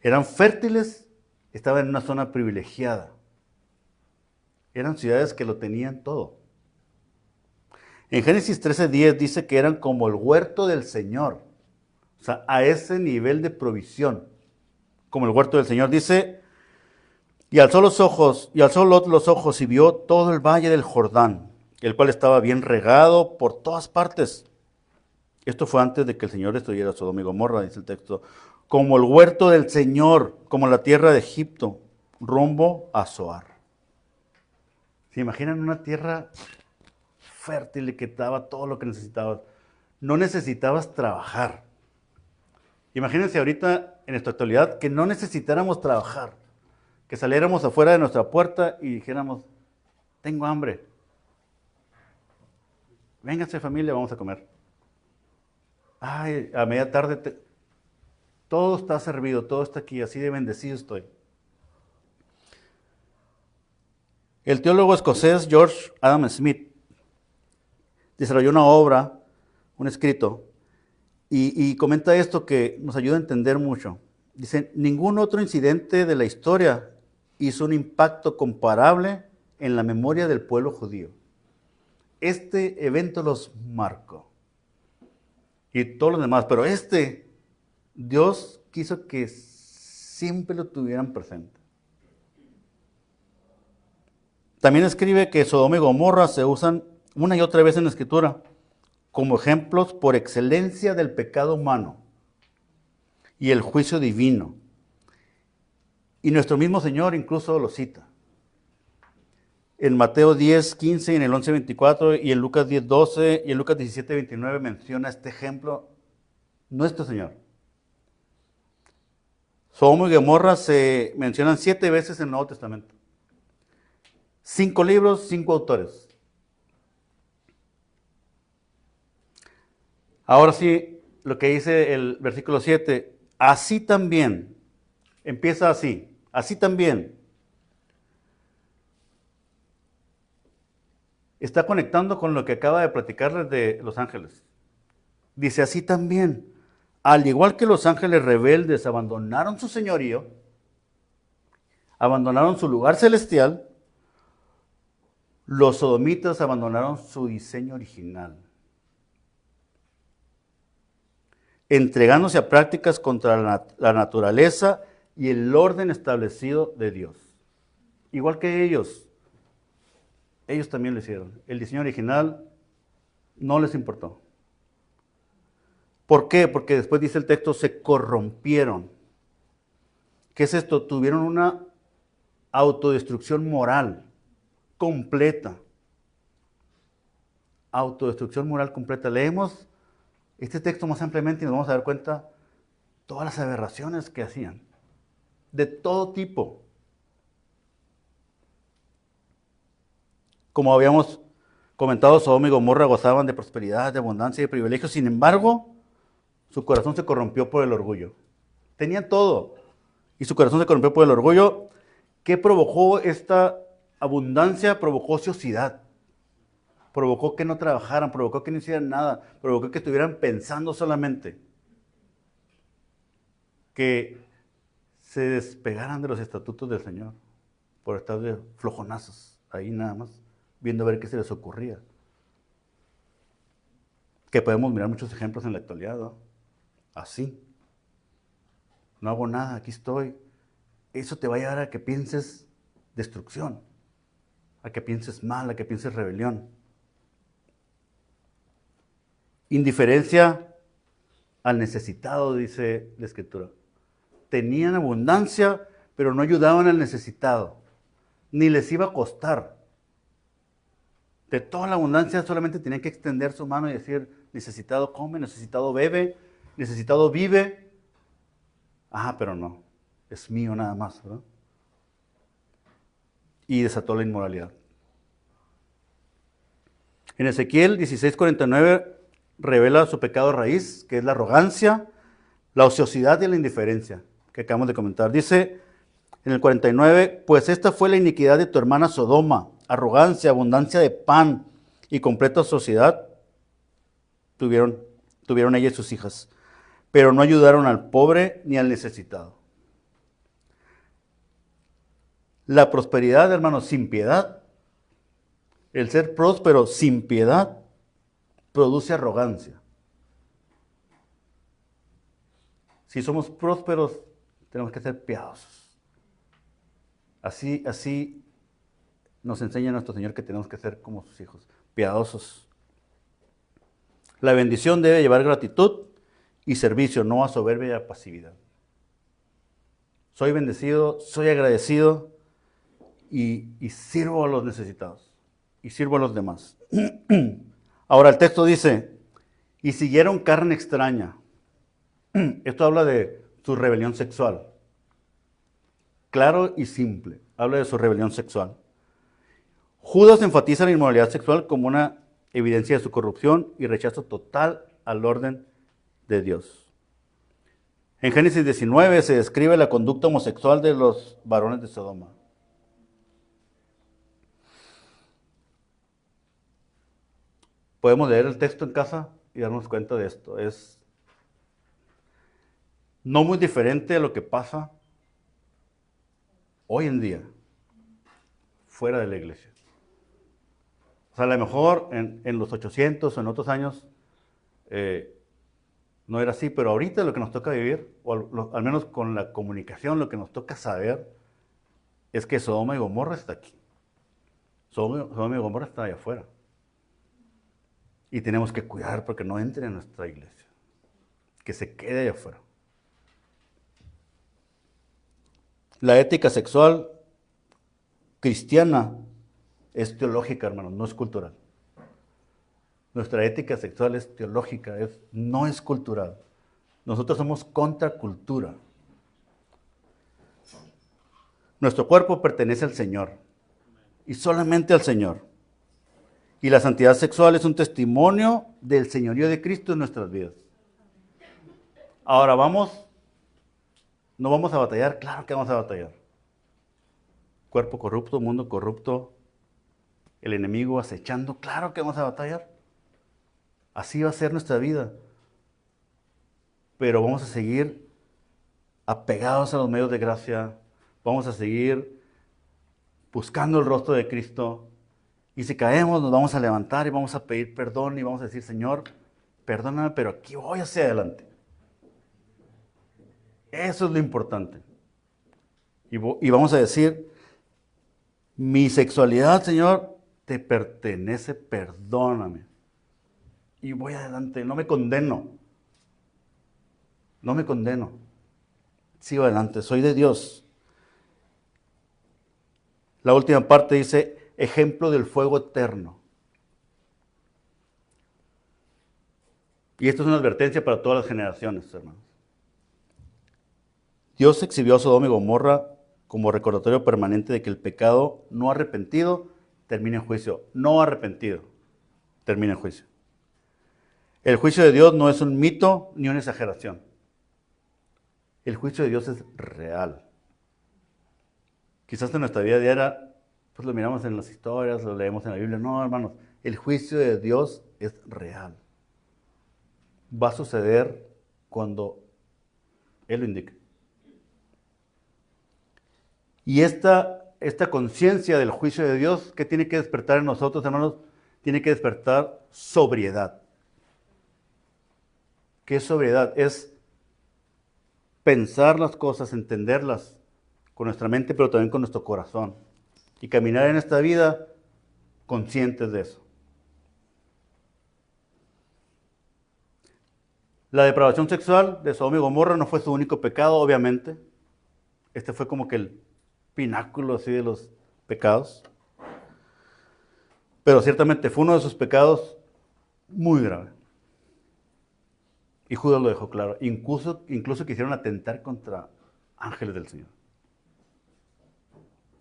Eran fértiles, estaban en una zona privilegiada. Eran ciudades que lo tenían todo. En Génesis 13:10 dice que eran como el huerto del Señor. O sea, a ese nivel de provisión, como el huerto del Señor. Dice, y alzó Lot los ojos y vio todo el valle del Jordán, el cual estaba bien regado por todas partes. Esto fue antes de que el Señor destruyera Sodoma y Gomorra, dice el texto. Como el huerto del Señor, como la tierra de Egipto, rumbo a Zoar. ¿Se imaginan una tierra fértil que te daba todo lo que necesitabas? No necesitabas trabajar. Imagínense ahorita, en nuestra actualidad, que no necesitáramos trabajar. Que saliéramos afuera de nuestra puerta y dijéramos, tengo hambre. Vénganse familia, vamos a comer. Ay, a media tarde, todo está servido, todo está aquí, así de bendecido estoy. El teólogo escocés George Adam Smith desarrolló una obra, un escrito, y comenta esto que nos ayuda a entender mucho. Dice, ningún otro incidente de la historia hizo un impacto comparable en la memoria del pueblo judío. Este evento los marcó. Y todos los demás, pero Dios quiso que siempre lo tuvieran presente. También escribe que Sodoma y Gomorra se usan una y otra vez en la Escritura como ejemplos por excelencia del pecado humano y el juicio divino. Y nuestro mismo Señor incluso lo cita. En Mateo 10:15, en el 11:24 y en Lucas 10:12 y en Lucas 17:29 menciona este ejemplo nuestro Señor. Sodoma y Gomorra se mencionan 7 veces en el Nuevo Testamento. 5 libros, 5 autores. Ahora sí, lo que dice el versículo 7, así también, empieza así también. Está conectando con lo que acaba de platicarles de los ángeles. Dice, así también, al igual que los ángeles rebeldes abandonaron su señorío, abandonaron su lugar celestial, los sodomitas abandonaron su diseño original, entregándose a prácticas contra la naturaleza y el orden establecido de Dios. Igual que ellos también lo hicieron. El diseño original no les importó. ¿Por qué? Porque después dice el texto, se corrompieron. ¿Qué es esto? Tuvieron una autodestrucción moral completa. Autodestrucción moral completa. Leemos este texto más ampliamente y nos vamos a dar cuenta todas las aberraciones que hacían, de todo tipo. Como habíamos comentado, Sodoma y Gomorra gozaban de prosperidad, de abundancia y de privilegios. Sin embargo, su corazón se corrompió por el orgullo. Tenían todo y su corazón se corrompió por el orgullo. ¿Qué provocó esta abundancia? Provocó ociosidad. Provocó que no trabajaran, provocó que no hicieran nada, provocó que estuvieran pensando solamente. Que se despegaran de los estatutos del Señor por estar de flojonazos ahí nada más, viendo a ver qué se les ocurría. Que podemos mirar muchos ejemplos en la actualidad, ¿no? Así. No hago nada, aquí estoy. Eso te va a llevar a que pienses destrucción, a que pienses mal, a que pienses rebelión. indiferencia al necesitado, dice la Escritura. Tenían abundancia, pero no ayudaban al necesitado, ni les iba a costar. De toda la abundancia solamente tenían que extender su mano y decir, necesitado come, necesitado bebe, necesitado vive. Pero no, es mío nada más, ¿verdad? Y desató la inmoralidad. En Ezequiel 16:49 revela su pecado raíz, que es la arrogancia, la ociosidad y la indiferencia, que acabamos de comentar. Dice en el 49, pues esta fue la iniquidad de tu hermana Sodoma, arrogancia, abundancia de pan y completa ociosidad tuvieron ella y sus hijas, pero no ayudaron al pobre ni al necesitado. La prosperidad, hermanos, sin piedad, el ser próspero sin piedad, produce arrogancia. Si somos prósperos, tenemos que ser piadosos. Así nos enseña nuestro Señor que tenemos que ser como sus hijos, piadosos. La bendición debe llevar gratitud y servicio, no a soberbia y a pasividad. Soy bendecido, soy agradecido y sirvo a los necesitados y sirvo a los demás. Ahora el texto dice, y siguieron carne extraña. Esto habla de su rebelión sexual. Claro y simple, habla de su rebelión sexual. Judas enfatiza la inmoralidad sexual como una evidencia de su corrupción y rechazo total al orden de Dios. En Génesis 19 se describe la conducta homosexual de los varones de Sodoma. Podemos leer el texto en casa y darnos cuenta de esto. Es no muy diferente a lo que pasa hoy en día fuera de la iglesia. O sea, a lo mejor en los 800 o en otros años no era así, pero ahorita lo que nos toca vivir, o al menos con la comunicación, lo que nos toca saber, es que Sodoma y Gomorra está aquí. Sodoma y Gomorra está allá afuera. Y tenemos que cuidar porque no entre en nuestra iglesia, que se quede allá afuera. La ética sexual cristiana es teológica, hermanos, no es cultural. Nuestra ética sexual es teológica, no es cultural. Nosotros somos contracultura. Nuestro cuerpo pertenece al Señor y solamente al Señor. Y la santidad sexual es un testimonio del señorío de Cristo en nuestras vidas. Ahora no vamos a batallar, claro que vamos a batallar. Cuerpo corrupto, mundo corrupto, el enemigo acechando, claro que vamos a batallar. Así va a ser nuestra vida. Pero vamos a seguir apegados a los medios de gracia, vamos a seguir buscando el rostro de Cristo. Y si caemos, nos vamos a levantar y vamos a pedir perdón y vamos a decir, Señor, perdóname, pero aquí voy hacia adelante. Eso es lo importante. Y vamos a decir, mi sexualidad, Señor, te pertenece, perdóname. Y voy adelante, no me condeno. No me condeno. Sigo adelante, soy de Dios. La última parte dice, ejemplo del fuego eterno. Y esto es una advertencia para todas las generaciones, hermanos. Dios exhibió a Sodoma y Gomorra como recordatorio permanente de que el pecado no arrepentido termina en juicio. No arrepentido termina en juicio. El juicio de Dios no es un mito ni una exageración. El juicio de Dios es real. Quizás en nuestra vida diaria pues lo miramos en las historias, lo leemos en la Biblia. No, hermanos, el juicio de Dios es real. Va a suceder cuando Él lo indique. Y esta conciencia del juicio de Dios, ¿qué tiene que despertar en nosotros, hermanos? Tiene que despertar sobriedad. ¿Qué es sobriedad? Es pensar las cosas, entenderlas con nuestra mente, pero también con nuestro corazón. Y caminar en esta vida conscientes de eso. La depravación sexual de Sodoma y Gomorra no fue su único pecado, obviamente. Este fue como que el pináculo así de los pecados. Pero ciertamente fue uno de sus pecados muy grave. Y Judas lo dejó claro. Incluso quisieron atentar contra ángeles del Señor.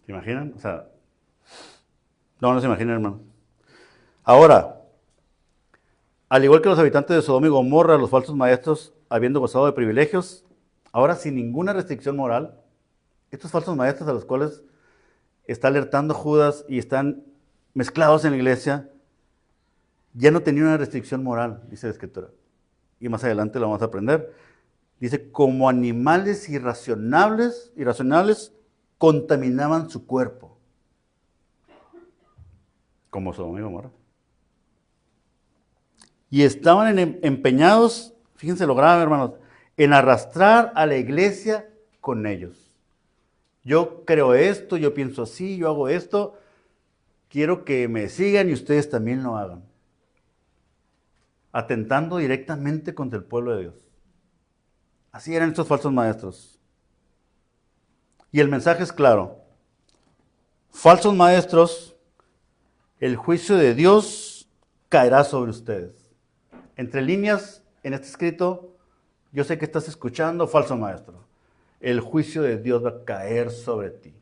¿Se imaginan? O sea, no se imaginan, hermano. Ahora, al igual que los habitantes de Sodoma y Gomorra, los falsos maestros, habiendo gozado de privilegios, ahora sin ninguna restricción moral, estos falsos maestros a los cuales está alertando Judas y están mezclados en la iglesia, ya no tenían una restricción moral, dice la Escritura. Y más adelante lo vamos a aprender. Dice, como animales irracionales, contaminaban su cuerpo. Como Sodoma y Gomorra. Y estaban empeñados, fíjense lo grave, hermanos, en arrastrar a la iglesia con ellos. Yo creo esto, yo pienso así, yo hago esto, quiero que me sigan y ustedes también lo hagan. Atentando directamente contra el pueblo de Dios. Así eran estos falsos maestros. Y el mensaje es claro. Falsos maestros, el juicio de Dios caerá sobre ustedes. Entre líneas, en este escrito, yo sé que estás escuchando, falso maestro. El juicio de Dios va a caer sobre ti.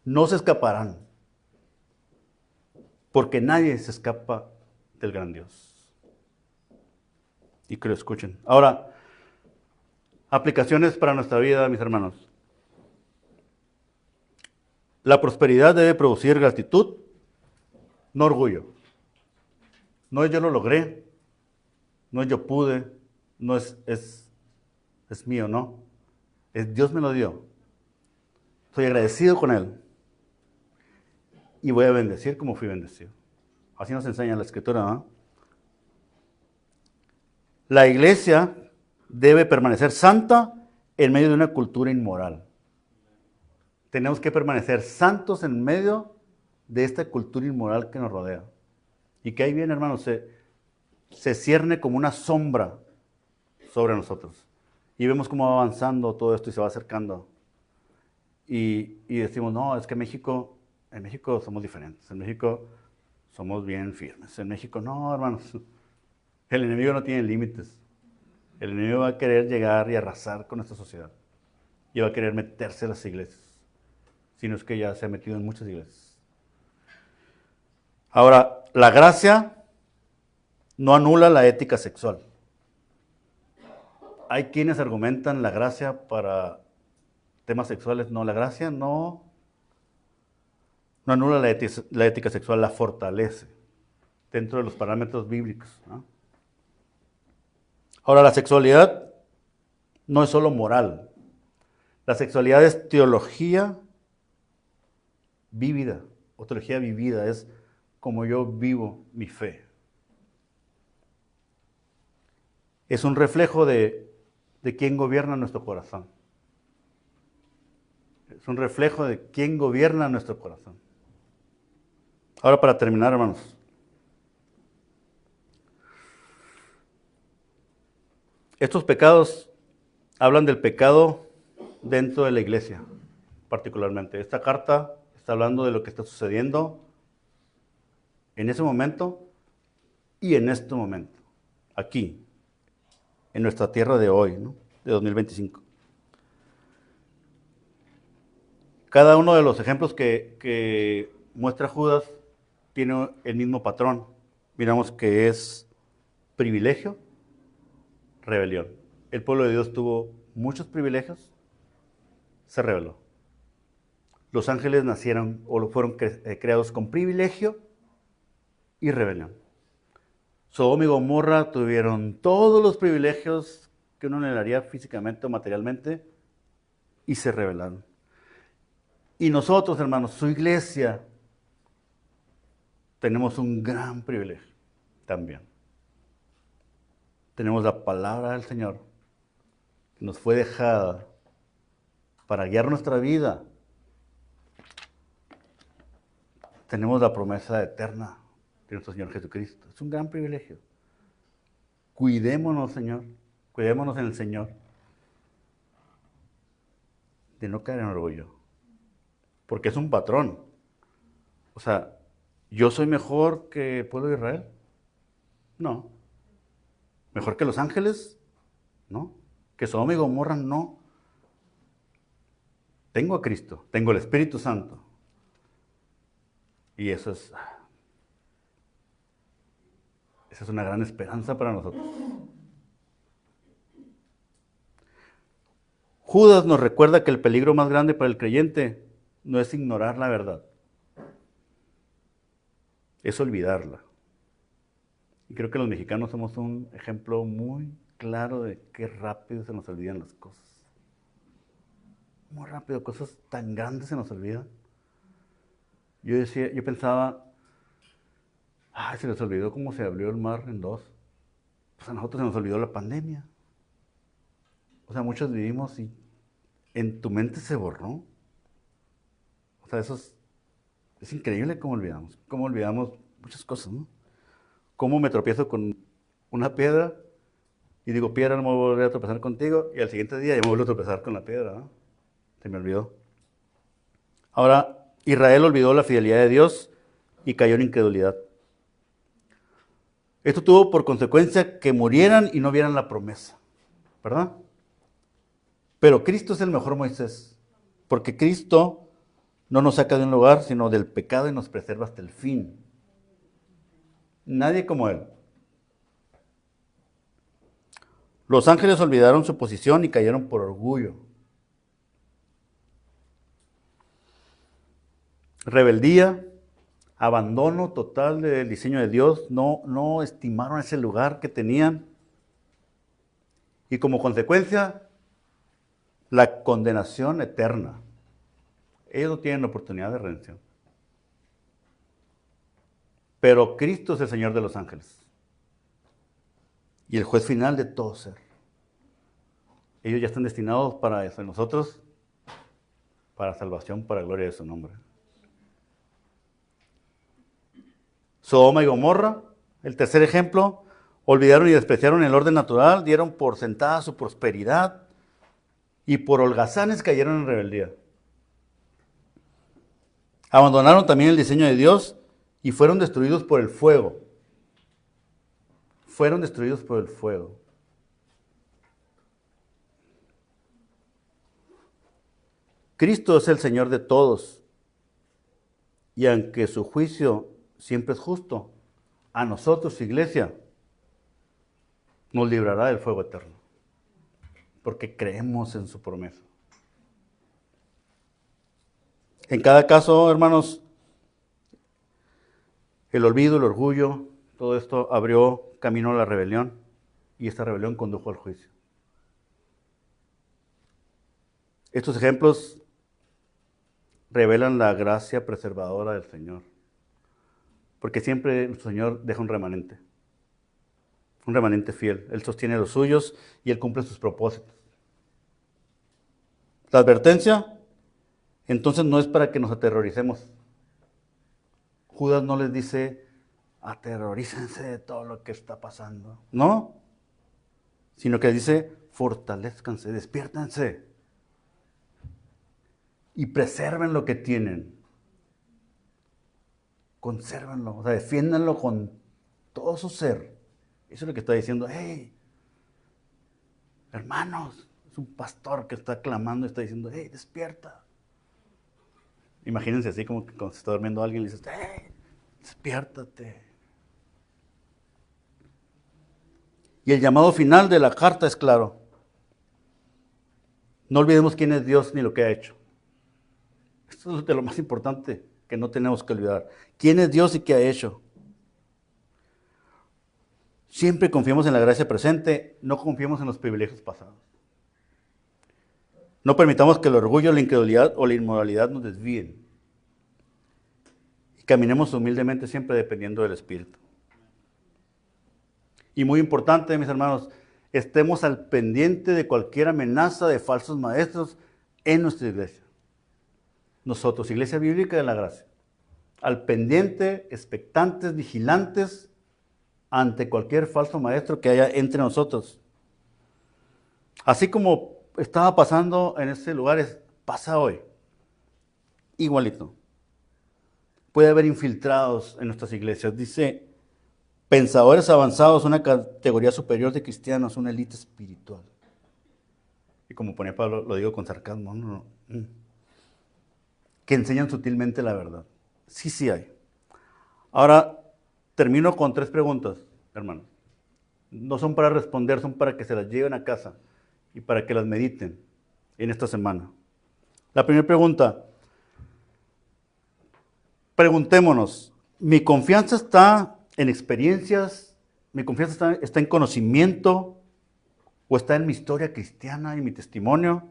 No se escaparán. Porque nadie se escapa del gran Dios. Y que lo escuchen. Ahora, aplicaciones para nuestra vida, mis hermanos. La prosperidad debe producir gratitud, no orgullo. No es yo lo logré, no es yo pude, no es mío, no. Es Dios me lo dio. Estoy agradecido con Él. Y voy a bendecir como fui bendecido. Así nos enseña la Escritura, ¿no? La iglesia debe permanecer santa en medio de una cultura inmoral. Tenemos que permanecer santos en medio de esta cultura inmoral que nos rodea. Y que ahí viene, hermanos, se cierne como una sombra sobre nosotros. Y vemos cómo va avanzando todo esto y se va acercando. Y decimos, no, es que en México somos diferentes. En México somos bien firmes. En México, no, hermanos. El enemigo no tiene límites. El enemigo va a querer llegar y arrasar con esta sociedad. Y va a querer meterse en las iglesias. Si no es que ya se ha metido en muchas iglesias. Ahora, la gracia no anula la ética sexual. Hay quienes argumentan la gracia para temas sexuales. No, la gracia no anula la ética sexual, la fortalece dentro de los parámetros bíblicos, ¿no? Ahora, la sexualidad no es solo moral. La sexualidad es teología vívida, o teología vivida, es como yo vivo mi fe. Es un reflejo de quién gobierna nuestro corazón. Es un reflejo de quién gobierna nuestro corazón. Ahora, para terminar, hermanos. Estos pecados hablan del pecado dentro de la iglesia, particularmente. Esta carta está hablando de lo que está sucediendo en ese momento y en este momento, aquí, en nuestra tierra de hoy, ¿no? De 2025. Cada uno de los ejemplos que muestra Judas tiene el mismo patrón. Miramos que es privilegio, rebelión. El pueblo de Dios tuvo muchos privilegios, se rebeló. Los ángeles nacieron o fueron creados con privilegio y rebelión. Sodoma y Gomorra tuvieron todos los privilegios que uno anhelaría físicamente o materialmente y se rebelaron. Y nosotros, hermanos, su iglesia, tenemos un gran privilegio también. Tenemos la palabra del Señor que nos fue dejada para guiar nuestra vida. Tenemos la promesa eterna de nuestro Señor Jesucristo. Es un gran privilegio. Cuidémonos, Señor. Cuidémonos en el Señor. De no caer en orgullo. Porque es un patrón. O sea, ¿yo soy mejor que el pueblo de Israel? No. ¿Mejor que los ángeles? No. ¿Que Sodoma y Gomorra? No. Tengo a Cristo, tengo el Espíritu Santo. Y esa es una gran esperanza para nosotros. Judas nos recuerda que el peligro más grande para el creyente no es ignorar la verdad, es olvidarla. Y creo que los mexicanos somos un ejemplo muy claro de qué rápido se nos olvidan las cosas. Muy rápido, cosas tan grandes se nos olvidan. Yo pensaba, se les olvidó cómo se abrió el mar en dos. Pues a nosotros se nos olvidó la pandemia. O sea, muchos vivimos y en tu mente se borró. O sea, es increíble cómo olvidamos muchas cosas, ¿no? Cómo me tropiezo con una piedra y digo, piedra, no me voy a volver a tropezar contigo, y al siguiente día ya me vuelvo a tropezar con la piedra, ¿no? Se me olvidó. Ahora, Israel olvidó la fidelidad de Dios y cayó en incredulidad. Esto tuvo por consecuencia que murieran y no vieran la promesa, ¿verdad? Pero Cristo es el mejor Moisés, porque Cristo no nos saca de un lugar, sino del pecado y nos preserva hasta el fin. Nadie como Él. Los ángeles olvidaron su posición y cayeron por orgullo. Rebeldía, abandono total del diseño de Dios, no estimaron ese lugar que tenían. Y como consecuencia, la condenación eterna. Ellos no tienen oportunidad de redención. Pero Cristo es el Señor de los ángeles y el juez final de todo ser. Ellos ya están destinados para eso. Nosotros, para salvación, para gloria de su nombre. Sodoma y Gomorra, el tercer ejemplo, olvidaron y despreciaron el orden natural, dieron por sentada su prosperidad y por holgazanes cayeron en rebeldía. Abandonaron también el diseño de Dios y fueron destruidos por el fuego. Fueron destruidos por el fuego. Cristo es el Señor de todos. Y aunque su juicio siempre es justo, a nosotros, iglesia, nos librará del fuego eterno. Porque creemos en su promesa. En cada caso, hermanos, el olvido, el orgullo, todo esto abrió camino a la rebelión y esta rebelión condujo al juicio. Estos ejemplos revelan la gracia preservadora del Señor, porque siempre el Señor deja un remanente fiel. Él sostiene los suyos y Él cumple sus propósitos. La advertencia, entonces, no es para que nos aterroricemos. Judas no les dice, aterrorícense de todo lo que está pasando. No, sino que dice, fortalezcanse, despiértense y preserven lo que tienen. Consérvenlo, o sea, defiéndanlo con todo su ser. Eso es lo que está diciendo, hey, hermanos, es un pastor que está clamando y está diciendo, hey, despierta. Imagínense así como que cuando se está durmiendo alguien le dice, hey, despiértate. Y el llamado final de la carta es claro. No olvidemos quién es Dios ni lo que ha hecho. Esto es de lo más importante que no tenemos que olvidar. ¿Quién es Dios y qué ha hecho? Siempre confiemos en la gracia presente, no confiemos en los privilegios pasados. No permitamos que el orgullo, la incredulidad o la inmoralidad nos desvíen. Y caminemos humildemente siempre dependiendo del Espíritu. Y muy importante, mis hermanos, estemos al pendiente de cualquier amenaza de falsos maestros en nuestra iglesia. Nosotros, Iglesia Bíblica de la Gracia, al pendiente, expectantes, vigilantes ante cualquier falso maestro que haya entre nosotros. Así como estaba pasando en ese lugar, pasa hoy. Igualito. Puede haber infiltrados en nuestras iglesias. Dice, pensadores avanzados, una categoría superior de cristianos, una élite espiritual. Y como ponía Pablo, lo digo con sarcasmo, no. Que enseñan sutilmente la verdad. Sí, sí hay. Ahora, termino con 3 preguntas, hermanos. No son para responder, son para que se las lleven a casa y para que las mediten en esta semana. La primera pregunta, preguntémonos, ¿mi confianza está en experiencias? ¿Mi confianza está en conocimiento? ¿O está en mi historia cristiana y mi testimonio?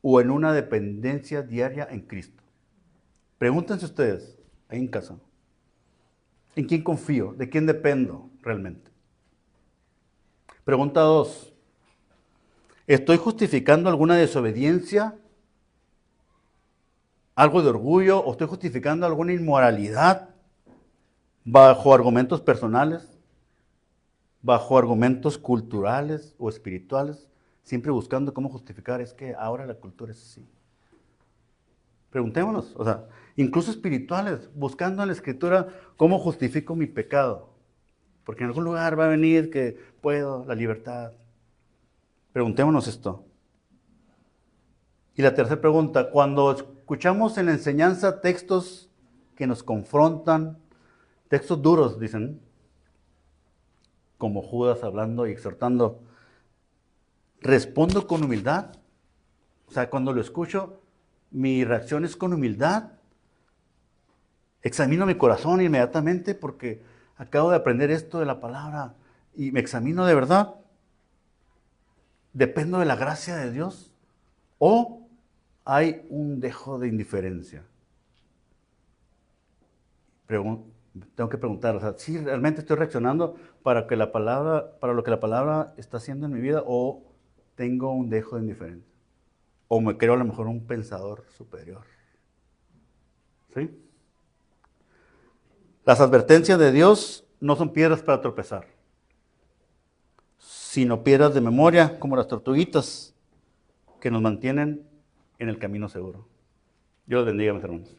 ¿O en una dependencia diaria en Cristo? Pregúntense ustedes, ahí en casa, ¿en quién confío? ¿De quién dependo realmente? Pregunta 2, ¿estoy justificando alguna desobediencia? ¿Algo de orgullo? ¿O estoy justificando alguna inmoralidad bajo argumentos personales? ¿Bajo argumentos culturales o espirituales? Siempre buscando cómo justificar, es que ahora la cultura es así. Preguntémonos, o sea, incluso espirituales, buscando en la Escritura cómo justifico mi pecado. Porque en algún lugar va a venir que puedo, la libertad. Preguntémonos esto. Y la tercera pregunta, cuando escuchamos en la enseñanza textos que nos confrontan, textos duros, dicen, como Judas hablando y exhortando, ¿respondo con humildad? O sea, cuando lo escucho, mi reacción es con humildad. Examino mi corazón inmediatamente porque acabo de aprender esto de la palabra y me examino de verdad. ¿Dependo de la gracia de Dios? ¿O hay un dejo de indiferencia? Tengo que preguntar, o sea, ¿sí realmente estoy reaccionando para lo que la palabra está haciendo en mi vida o tengo un dejo de indiferencia? O me creo a lo mejor un pensador superior. ¿Sí? Las advertencias de Dios no son piedras para tropezar, sino piedras de memoria, como las tortuguitas, que nos mantienen en el camino seguro. Dios los bendiga, mis hermanos.